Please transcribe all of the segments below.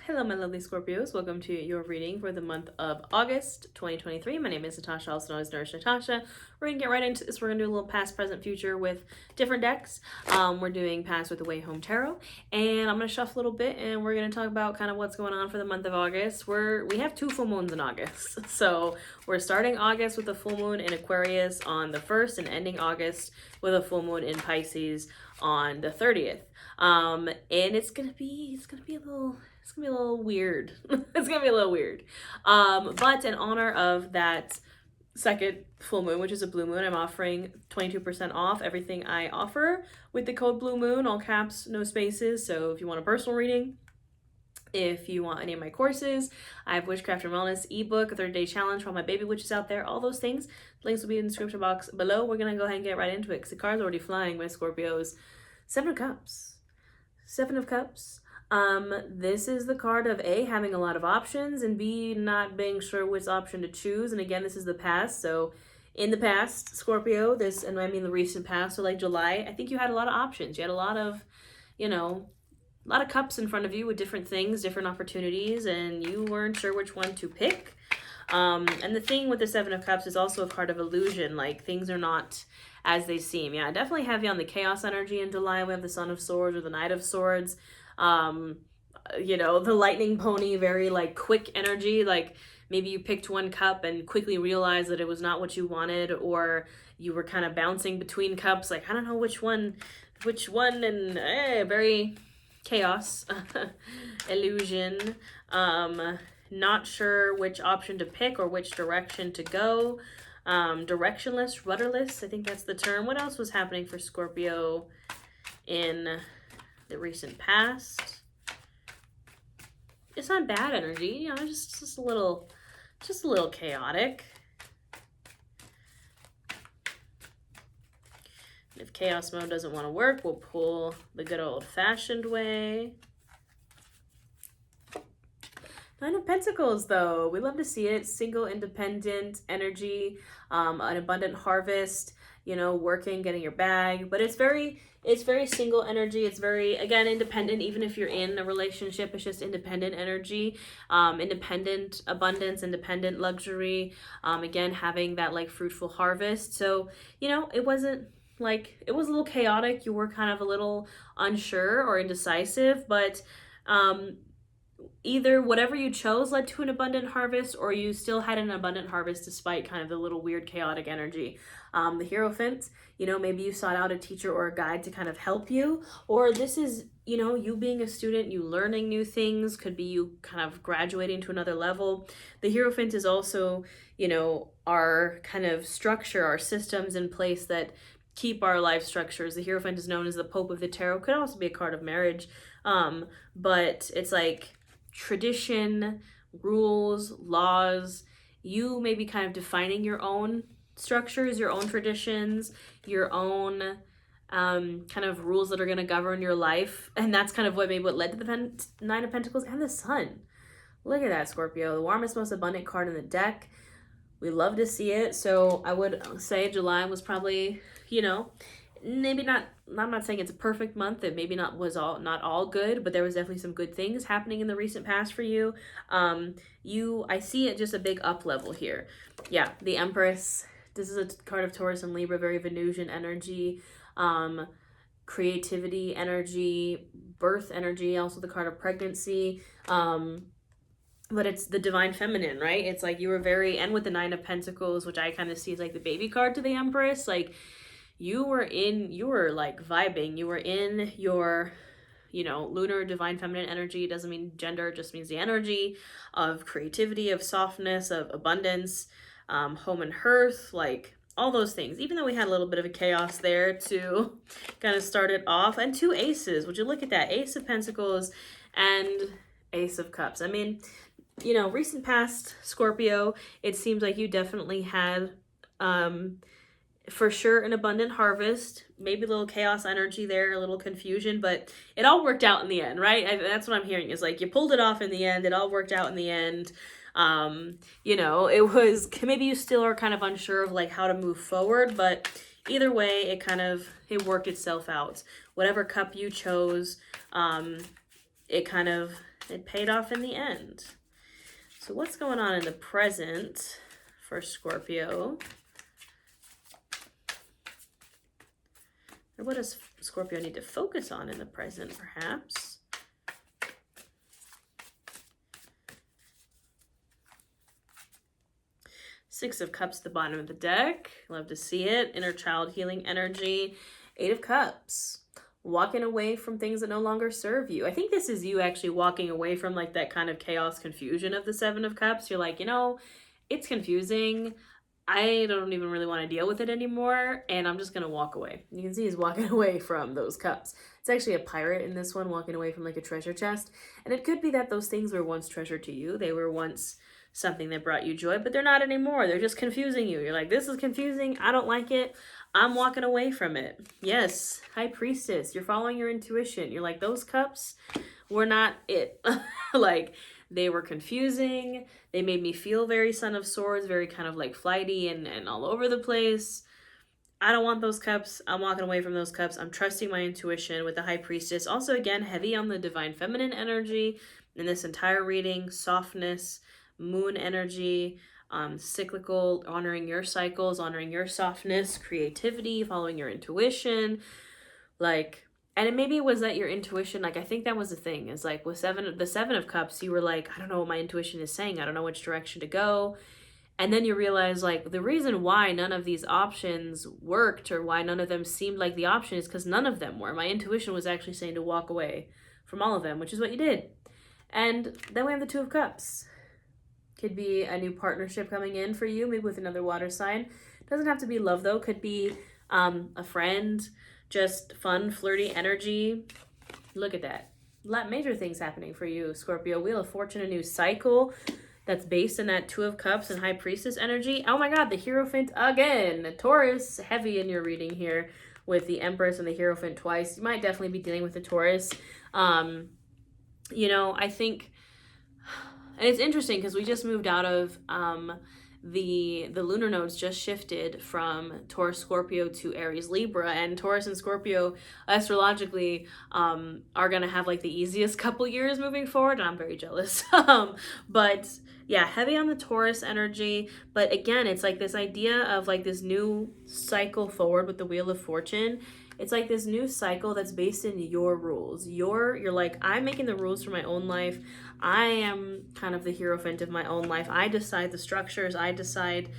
Hello, my lovely Scorpios. Welcome to your reading for the month of August 2023. My name is Natasha, also known as Nourish Natasha. We're going to get right into this. We're going to do a little past, present, future with different decks. We're doing past with the Way Home Tarot. And I'm going to shuffle a little bit and we're going to talk about kind of what's going on for the month of August. We have 2 full moons in August. So we're starting August with a full moon in Aquarius on the 1st and ending August with a full moon in Pisces on the 30th. And it's gonna be a little weird. It's gonna be a little weird. But in honor of that second full moon, which is a blue moon, I'm offering 22% off everything I offer with the code Blue Moon, all caps, no spaces. So if you want a personal reading, if you want any of my courses, I have Witchcraft and Wellness ebook, a 30-day challenge for all my baby witches out there, all those things. Links will be in the description box below. We're gonna go ahead and get right into it because the card's already flying, my Scorpios. 7 of Cups. 7 of Cups. This is the card of A, having a lot of options, and B, not being sure which option to choose. And again, this is the past. So in the past, Scorpio, and I mean the recent past, so like July, I think you had a lot of options. You had a lot of, a lot of cups in front of you with different things, different opportunities, and you weren't sure which one to pick. And the thing with the 7 of Cups is also a card of illusion. Like, things are not as they seem. Yeah, I definitely have you on the chaos energy in July. We have the Son of Swords or the Knight of Swords. The lightning pony, very like quick energy. Like, maybe you picked one cup and quickly realized that it was not what you wanted, or you were kind of bouncing between cups. Like, I don't know which one, and very chaos, illusion. Not sure which option to pick or which direction to go. Directionless, rudderless, I think that's the term. What else was happening for Scorpio in the recent past? It's not bad energy, just a little chaotic. And if chaos mode doesn't want to work, we'll pull the good old-fashioned way. 9 of Pentacles, though. We love to see it. Single, independent energy, an abundant harvest, working, getting your bag. But it's very single energy. It's very, again, independent. Even if you're in a relationship, it's just independent energy. Independent abundance, independent luxury. Again, having that like fruitful harvest. So, it wasn't like, it was a little chaotic. You were kind of a little unsure or indecisive, but either whatever you chose led to an abundant harvest, or you still had an abundant harvest despite kind of the little weird chaotic energy. The Hierophant, maybe you sought out a teacher or a guide to kind of help you, or this is, you being a student, you learning new things, could be you kind of graduating to another level. The Hierophant is also, our kind of structure, our systems in place that keep our life structures. The Hierophant is known as the Pope of the Tarot. Could also be a card of marriage, but it's like tradition, rules, laws. You may be kind of defining your own structures, your own traditions, your own kind of rules that are going to govern your life. And that's kind of what led to the 9 of Pentacles and the Sun. Look at that, Scorpio. The warmest, most abundant card in the deck. We love to see it. So I would say July was probably, maybe not, I'm not saying it's a perfect month. It maybe not all good, but there was definitely some good things happening in the recent past for you. I see it just a big up level here. Yeah, the Empress. This is a card of Taurus and Libra, very Venusian energy, creativity energy, birth energy, also the card of pregnancy. But it's the divine feminine, right? It's like you were and with the 9 of Pentacles, which I kind of see as like the baby card to the Empress, like you were like vibing, you were in your, lunar divine feminine energy. It doesn't mean gender, it just means the energy of creativity, of softness, of abundance, home and hearth, like all those things. Even though we had a little bit of a chaos there to kind of start it off. And 2 aces, would you look at that? Ace of Pentacles and Ace of Cups. I mean, recent past, Scorpio, it seems like you definitely had, for sure, an abundant harvest, maybe a little chaos energy there, a little confusion, but it all worked out in the end, right? That's what I'm hearing, is like you pulled it off in the end. It all worked out in the end. It was, maybe you still are kind of unsure of like how to move forward, but either way, it worked itself out. Whatever cup you chose, it kind of It paid off in the end. So what's going on in the present for Scorpio? Or what does Scorpio need to focus on in the present, perhaps? Six of Cups at the bottom of the deck. Love to see it. Inner child healing energy. Eight of Cups. Walking away from things that no longer serve you. I think this is you actually walking away from like that kind of chaos confusion of the Seven of Cups. You're like, you know, it's confusing. I don't even really want to deal with it anymore, and I'm just going to walk away. You can see he's walking away from those cups. It's actually a pirate in this one walking away from like a treasure chest, and it could be that those things were once treasure to you. They were once something that brought you joy, but they're not anymore. They're just confusing you. You're like, this is confusing. I don't like it. I'm walking away from it. Yes, High Priestess, you're following your intuition. You're like, those cups were not it. Like, they were confusing. They made me feel very Son of Swords, very kind of like flighty and all over the place. I don't want those cups. I'm walking away from those cups. I'm trusting my intuition with the High Priestess. Also, again, heavy on the Divine Feminine energy in this entire reading. Softness, moon energy, cyclical, honoring your cycles, honoring your softness, creativity, following your intuition. Like, and maybe it was that your intuition, like, I think that was the thing, is like with the Seven of Cups, you were like, I don't know what my intuition is saying. I don't know which direction to go. And then you realize, like, the reason why none of these options worked or why none of them seemed like the option is because none of them were. My intuition was actually saying to walk away from all of them, which is what you did. And then we have the Two of Cups. Could be a new partnership coming in for you, maybe with another water sign. Doesn't have to be love, though. Could be a friend, just fun, flirty energy. Look at that. Major things happening for you, Scorpio. Wheel of Fortune, a new cycle that's based in that Two of Cups and High Priestess energy. Oh my God, the Hierophant again. Taurus, heavy in your reading here with the Empress and the Hierophant twice. You might definitely be dealing with the Taurus. You know, I think, and it's interesting because we just moved out of the lunar nodes just shifted from Taurus Scorpio to Aries Libra, and Taurus and Scorpio astrologically are gonna have like the easiest couple years moving forward, and I'm very jealous. But yeah, heavy on the Taurus energy, but again, it's like this idea of like this new cycle forward with the Wheel of Fortune. It's like this new cycle that's based in your rules. You're like, I'm making the rules for my own life. I am kind of the Hierophant of my own life. I decide the structures. I decide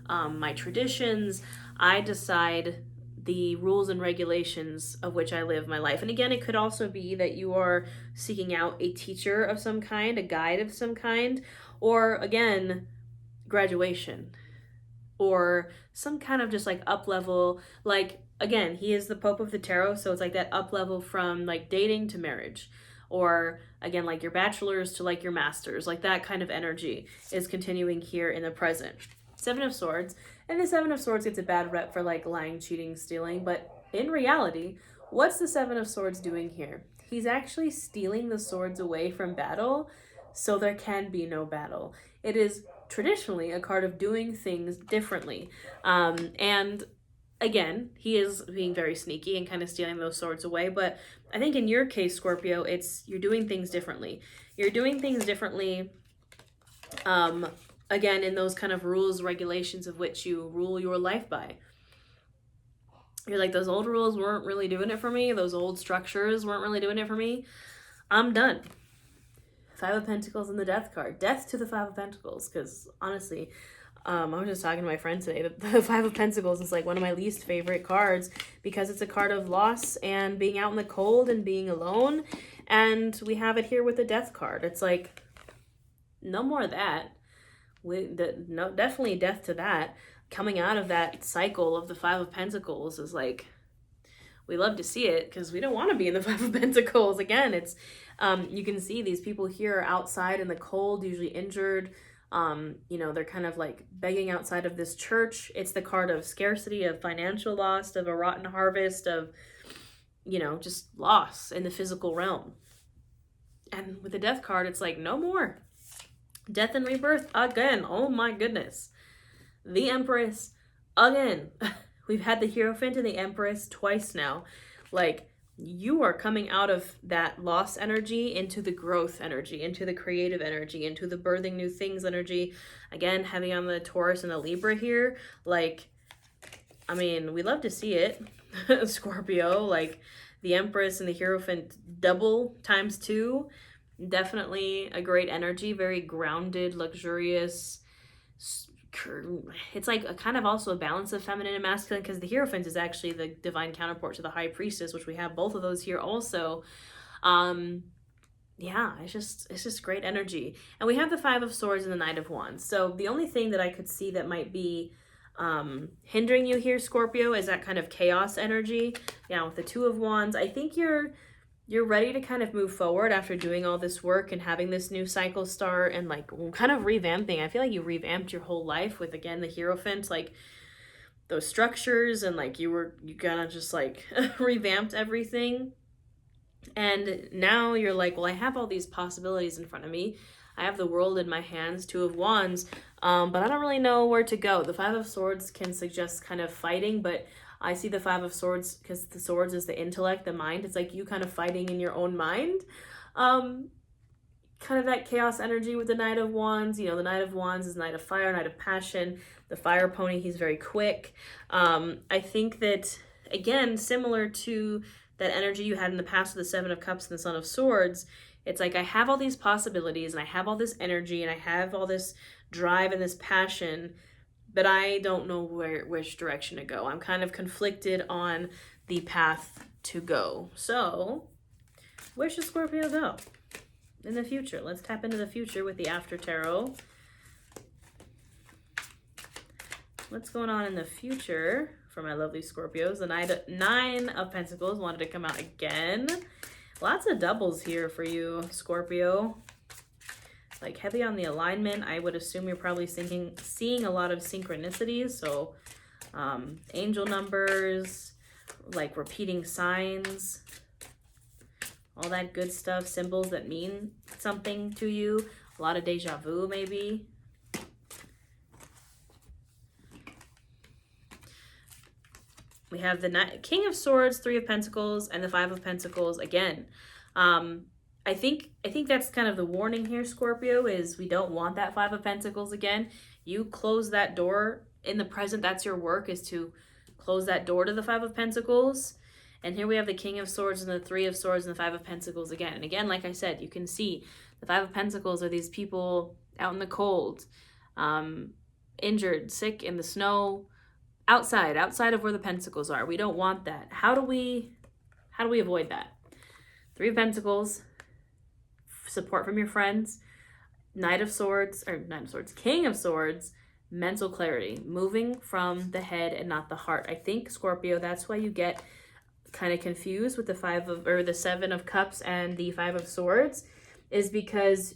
my traditions. I decide the rules and regulations of which I live my life. And again, it could also be that you are seeking out a teacher of some kind, a guide of some kind, or again, graduation, or some kind of just like up level, like, again, he is the Pope of the Tarot, so it's like that up level from like dating to marriage, or again, like your bachelor's to like your master's, like that kind of energy is continuing here in the present. Seven of Swords, and the Seven of Swords gets a bad rep for like lying, cheating, stealing, but in reality, what's the Seven of Swords doing here? He's actually stealing the swords away from battle so there can be no battle. It is traditionally a card of doing things differently, and again, he is being very sneaky and kind of stealing those swords away. But I think in your case, Scorpio, it's you're doing things differently. You're doing things differently, again, in those kind of rules, regulations of which you rule your life by. You're like, those old rules weren't really doing it for me. Those old structures weren't really doing it for me. I'm done. Five of Pentacles and the Death card. Death to the Five of Pentacles, because honestly, I was just talking to my friend today that the Five of Pentacles is like one of my least favorite cards because it's a card of loss and being out in the cold and being alone. And we have it here with the Death card. It's like, no more of that. No, definitely death to that. Coming out of that cycle of the Five of Pentacles is like, we love to see it because we don't want to be in the Five of Pentacles. Again, it's, you can see these people here are outside in the cold, usually injured. You know, they're kind of like begging outside of this church. It's the card of scarcity, of financial loss, of a rotten harvest, of, you know, just loss in the physical realm. And with the Death card, it's like, no more. Death and rebirth again. Oh my goodness. The Empress again. We've had the Hierophant and the Empress twice now. Like, you are coming out of that loss energy into the growth energy, into the creative energy, into the birthing new things energy. Again, having on the Taurus and the Libra here, like, I mean, we love to see it. Scorpio, like the Empress and the Hierophant double times two. Definitely a great energy, very grounded, luxurious. It's like a kind of also a balance of feminine and masculine, because the Hierophant is actually the divine counterpart to the High Priestess, which we have both of those here also. Yeah, it's just great energy. And we have the Five of Swords and the Knight of Wands. So the only thing that I could see that might be hindering you here, Scorpio, is that kind of chaos energy. Yeah, with the Two of Wands, I think you're ready to kind of move forward after doing all this work and having this new cycle start and like kind of revamping. I feel like you revamped your whole life with, again, the Hierophant, like those structures, and like you kind of just like revamped everything. And now you're like, well, I have all these possibilities in front of me. I have the world in my hands, Two of Wands, but I don't really know where to go. The Five of Swords can suggest kind of fighting, but I see the Five of Swords, because the swords is the intellect, the mind. It's like you kind of fighting in your own mind. Kind of that chaos energy with the Knight of Wands. You know, the Knight of Wands is Knight of Fire, Knight of Passion. The Fire Pony, he's very quick. I think that, again, similar to that energy you had in the past with the Seven of Cups and the Son of Swords, it's like I have all these possibilities and I have all this energy and I have all this drive and this passion, but I don't know which direction to go. I'm kind of conflicted on the path to go. So where should Scorpio go in the future? Let's tap into the future with the After Tarot. What's going on in the future for my lovely Scorpios? The Nine of Pentacles wanted to come out again. Lots of doubles here for you, Scorpio. Like heavy on the alignment. I would assume you're probably seeing a lot of synchronicities. So angel numbers, like repeating signs, all that good stuff, symbols that mean something to you. A lot of deja vu maybe. We have the King of Swords, Three of Pentacles, and the Five of Pentacles again. I think that's kind of the warning here, Scorpio, is we don't want that Five of Pentacles again. You close that door in the present. That's your work, is to close that door to the Five of Pentacles. And here we have the King of Swords and the Three of Swords and the Five of Pentacles again. And again, like I said, you can see the Five of Pentacles are these people out in the cold, injured, sick in the snow, outside of where the pentacles are. We don't want that. How do we avoid that? Three of Pentacles, support from your friends, King of Swords, mental clarity, moving from the head and not the heart. I think, Scorpio, that's why you get kind of confused with the Seven of Cups and the Five of Swords, is because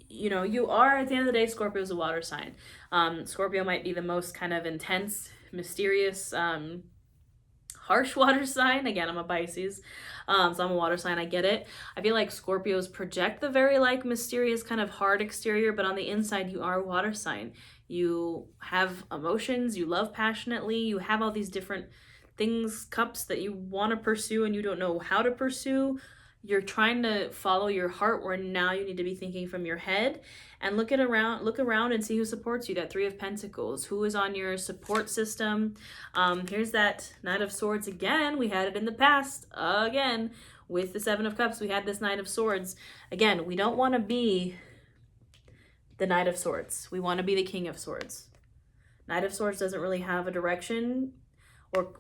you know, you are, at the end of the day, Scorpio is a water sign. Scorpio might be the most kind of intense, mysterious, harsh water sign. Again, I'm a Pisces, so I'm a water sign. I get it. I feel like Scorpios project the very like mysterious kind of hard exterior, but on the inside, you are a water sign. You have emotions. You love passionately. You have all these different things, cups that you want to pursue and you don't know how to pursue. You're trying to follow your heart, where now you need to be thinking from your head and look around and see who supports you. That Three of Pentacles, who is on your support system. Here's that Knight of Swords again. We had it in the past again with the Seven of Cups. We had this Knight of Swords again. We don't want to be the Knight of Swords. We want to be the King of Swords. Knight of Swords doesn't really have a direction,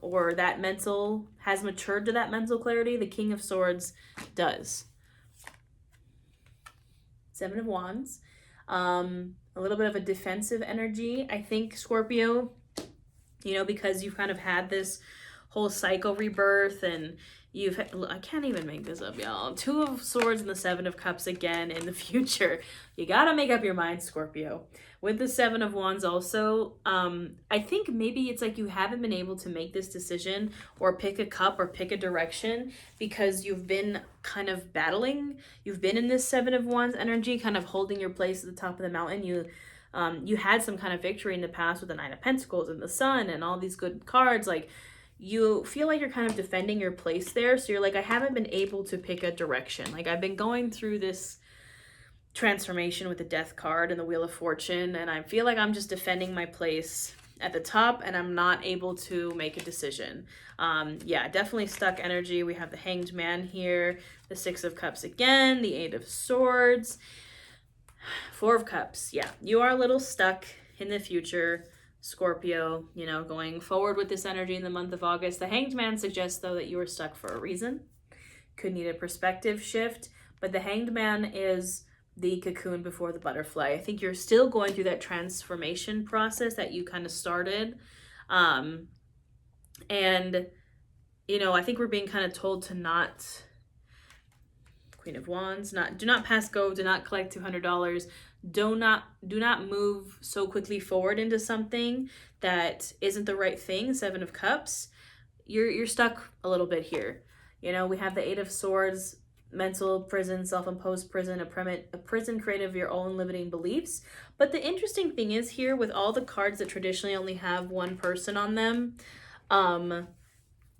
or that mental has matured to that mental clarity. The King of Swords does. Seven of Wands, a little bit of a defensive energy, I think, Scorpio, you know, because you've kind of had this whole cycle rebirth, and I can't even make this up, y'all. Two of Swords and the Seven of Cups again in the future. You gotta make up your mind, Scorpio. With the Seven of Wands also, I think maybe it's like you haven't been able to make this decision or pick a cup or pick a direction because you've been kind of battling. You've been in this Seven of Wands energy, kind of holding your place at the top of the mountain. You had some kind of victory in the past with the Nine of Pentacles and the Sun and all these good cards. Like, you feel like you're kind of defending your place there. So you're like, I haven't been able to pick a direction. Like, I've been going through this transformation with the Death card and the Wheel of Fortune, and I feel like I'm just defending my place at the top, and I'm not able to make a decision. Yeah, definitely stuck energy. We have the Hanged Man here, the Six of Cups again, the Eight of Swords, Four of Cups. Yeah, you are a little stuck in the future, Scorpio, you know, going forward with this energy in the month of August. The Hanged Man suggests, though, that you are stuck for a reason. Could need a perspective shift, but the Hanged Man is the cocoon before the butterfly. I think you're still going through that transformation process that you kind of started. And, you know, I think we're being kind of told to not, Queen of Wands, do not pass go, do not collect $200. Do not move so quickly forward into something that isn't the right thing. Seven of Cups. You're stuck a little bit here. You know, we have the Eight of Swords, mental prison, self-imposed prison, a prison created of your own limiting beliefs. But the interesting thing is here, with all the cards that traditionally only have one person on them,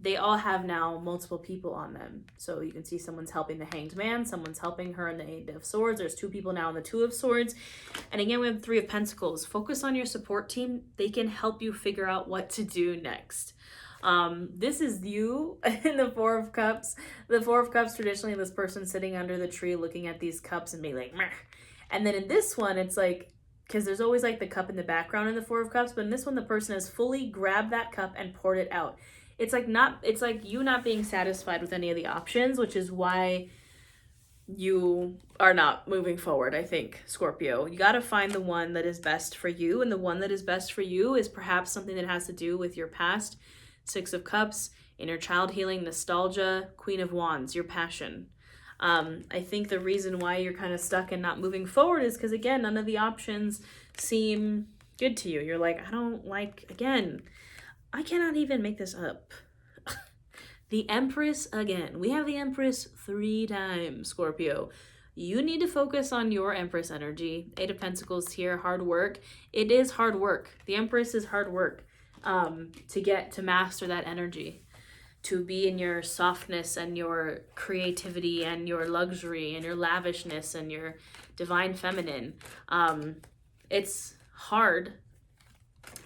they all have now multiple people on them. So you can see someone's helping the Hanged Man, someone's helping her in the Eight of Swords. There's two people now in the Two of Swords. And again, we have Three of Pentacles. Focus on your support team. They can help you figure out what to do next. This is you in the Four of Cups. The Four of Cups, traditionally this person sitting under the tree looking at these cups and being like, meh. And then in this one, it's like, because there's always like the cup in the background in the Four of Cups, but in this one, the person has fully grabbed that cup and poured it out. It's like you not being satisfied with any of the options, which is why you are not moving forward, I think, Scorpio. You got to find the one that is best for you, and the one that is best for you is perhaps something that has to do with your past. Six of Cups, inner child healing, nostalgia, Queen of Wands, your passion. I think the reason why you're kind of stuck and not moving forward is because, again, none of the options seem good to you. You're like, I don't like, again, I cannot even make this up. The Empress again. We have the Empress 3 times, Scorpio. You need to focus on your Empress energy. Eight of Pentacles here, hard work. It is hard work. The Empress is hard work. To master that energy, to be in your softness and your creativity and your luxury and your lavishness and your divine feminine. It's hard,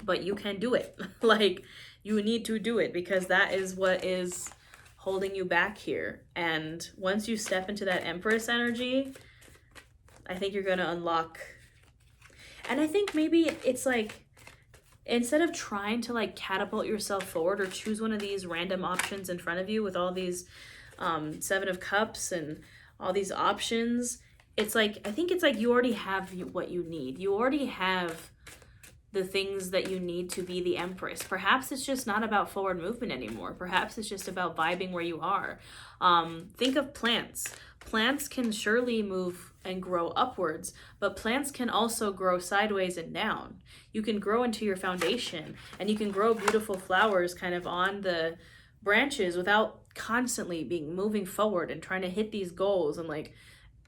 but you can do it. Like, you need to do it, because that is what is holding you back here. And once you step into that Empress energy, I think you're going to unlock. And I think maybe it's like, instead of trying to like catapult yourself forward or choose one of these random options in front of you with all these Seven of Cups and all these options, it's like, I think it's like you already have what you need. You already have the things that you need to be the Empress. Perhaps it's just not about forward movement anymore. Perhaps it's just about vibing where you are. Think of plants. Plants can surely move and grow upwards, but plants can also grow sideways and down. You can grow into your foundation, and you can grow beautiful flowers kind of on the branches without constantly moving forward and trying to hit these goals. And like,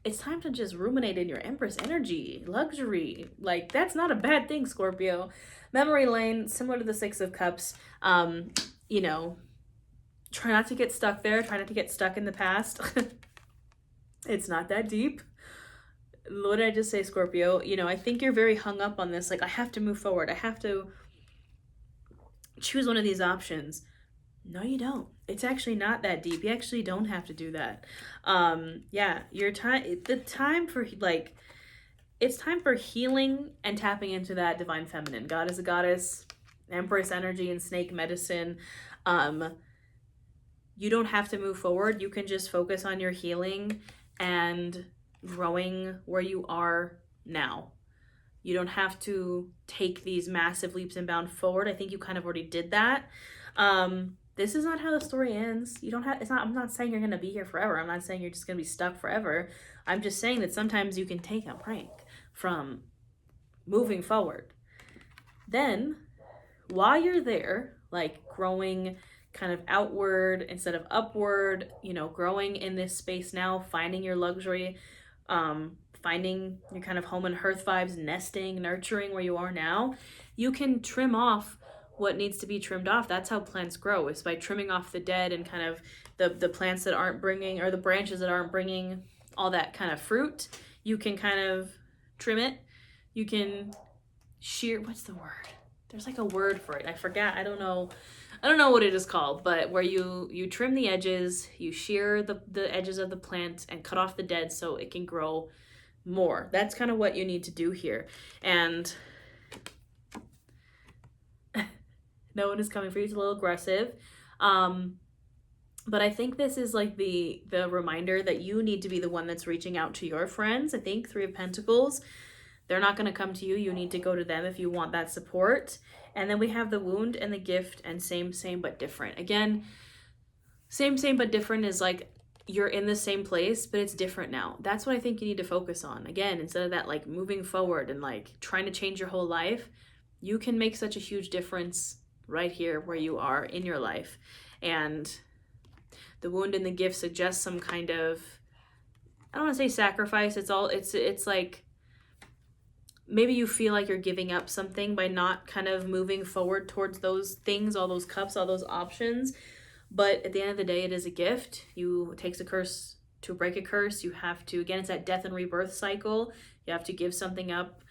it's time to just ruminate in your Empress energy, luxury. Like, that's not a bad thing, Scorpio. Memory lane, similar to the Six of Cups. You know, try not to get stuck there. Try not to get stuck in the past. It's not that deep. What did I just say, Scorpio? You know, I think you're very hung up on this. Like, I have to move forward. I have to choose one of these options. No, you don't. It's actually not that deep. You actually don't have to do that. Yeah, it's time for healing and tapping into that divine feminine. God is a goddess, Empress energy, and snake medicine. You don't have to move forward. You can just focus on your healing and growing where you are now. You don't have to take these massive leaps and bounds forward. I think you kind of already did that. This is not how the story ends. I'm not saying you're going to be here forever. I'm not saying you're just going to be stuck forever. I'm just saying that sometimes you can take a break from moving forward. Then, while you're there, like growing kind of outward instead of upward, you know, growing in this space now, finding your luxury, finding your kind of home and hearth vibes, nesting, nurturing where you are now, you can trim off what needs to be trimmed off. That's how plants grow, is by trimming off the dead and kind of the plants that aren't bringing, or the branches that aren't bringing all that kind of fruit. You can kind of trim it. You can shear, what's the word? There's like a word for it. I forgot. I don't know what it is called, but where you trim the edges, you shear the edges of the plant and cut off the dead so it can grow more. That's kind of what you need to do here. And no one is coming for you. It's a little aggressive. But I think this is like the reminder that you need to be the one that's reaching out to your friends. I think Three of Pentacles, they're not going to come to you. You need to go to them if you want that support. And then we have the wound and the gift, and same but different. Again, same but different is like you're in the same place, but it's different now. That's what I think you need to focus on. Again, instead of that like moving forward and like trying to change your whole life, you can make such a huge difference right here where you are in your life. And the wound and the gift suggests some kind of, I don't want to say sacrifice. It's like maybe you feel like you're giving up something by not kind of moving forward towards those things, all those cups, all those options. But at the end of the day, it is a gift. It takes a curse to break a curse. You have to, again, it's that death and rebirth cycle. You have to give something up,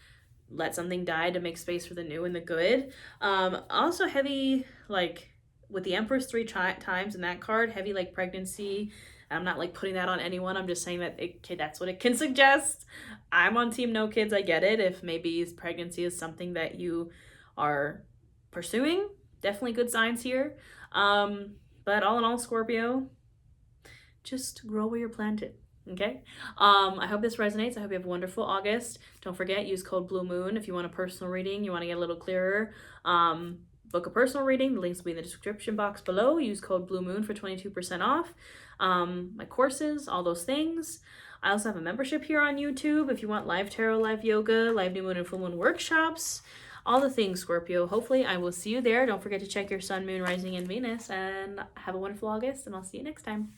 let something die to make space for the new and the good. Also heavy, like with the Empress 3 times in that card, heavy like pregnancy. I'm not like putting that on anyone. I'm just saying that that's what it can suggest. I'm on team no kids. I get it. If maybe pregnancy is something that you are pursuing, definitely good signs here. But all in all, Scorpio, just grow where you're planted. Okay. I hope this resonates. I hope you have a wonderful August. Don't forget, use code Blue Moon if you want a personal reading, you want to get a little clearer. Book a personal reading. The links will be in the description box below. Use code Blue Moon for 22% off. My courses, all those things. I also have a membership here on YouTube if you want live tarot, live yoga, live new moon and full moon workshops, all the things, Scorpio. Hopefully I will see you there. Don't forget to check your sun, moon, rising, and Venus, and have a wonderful August, and I'll see you next time.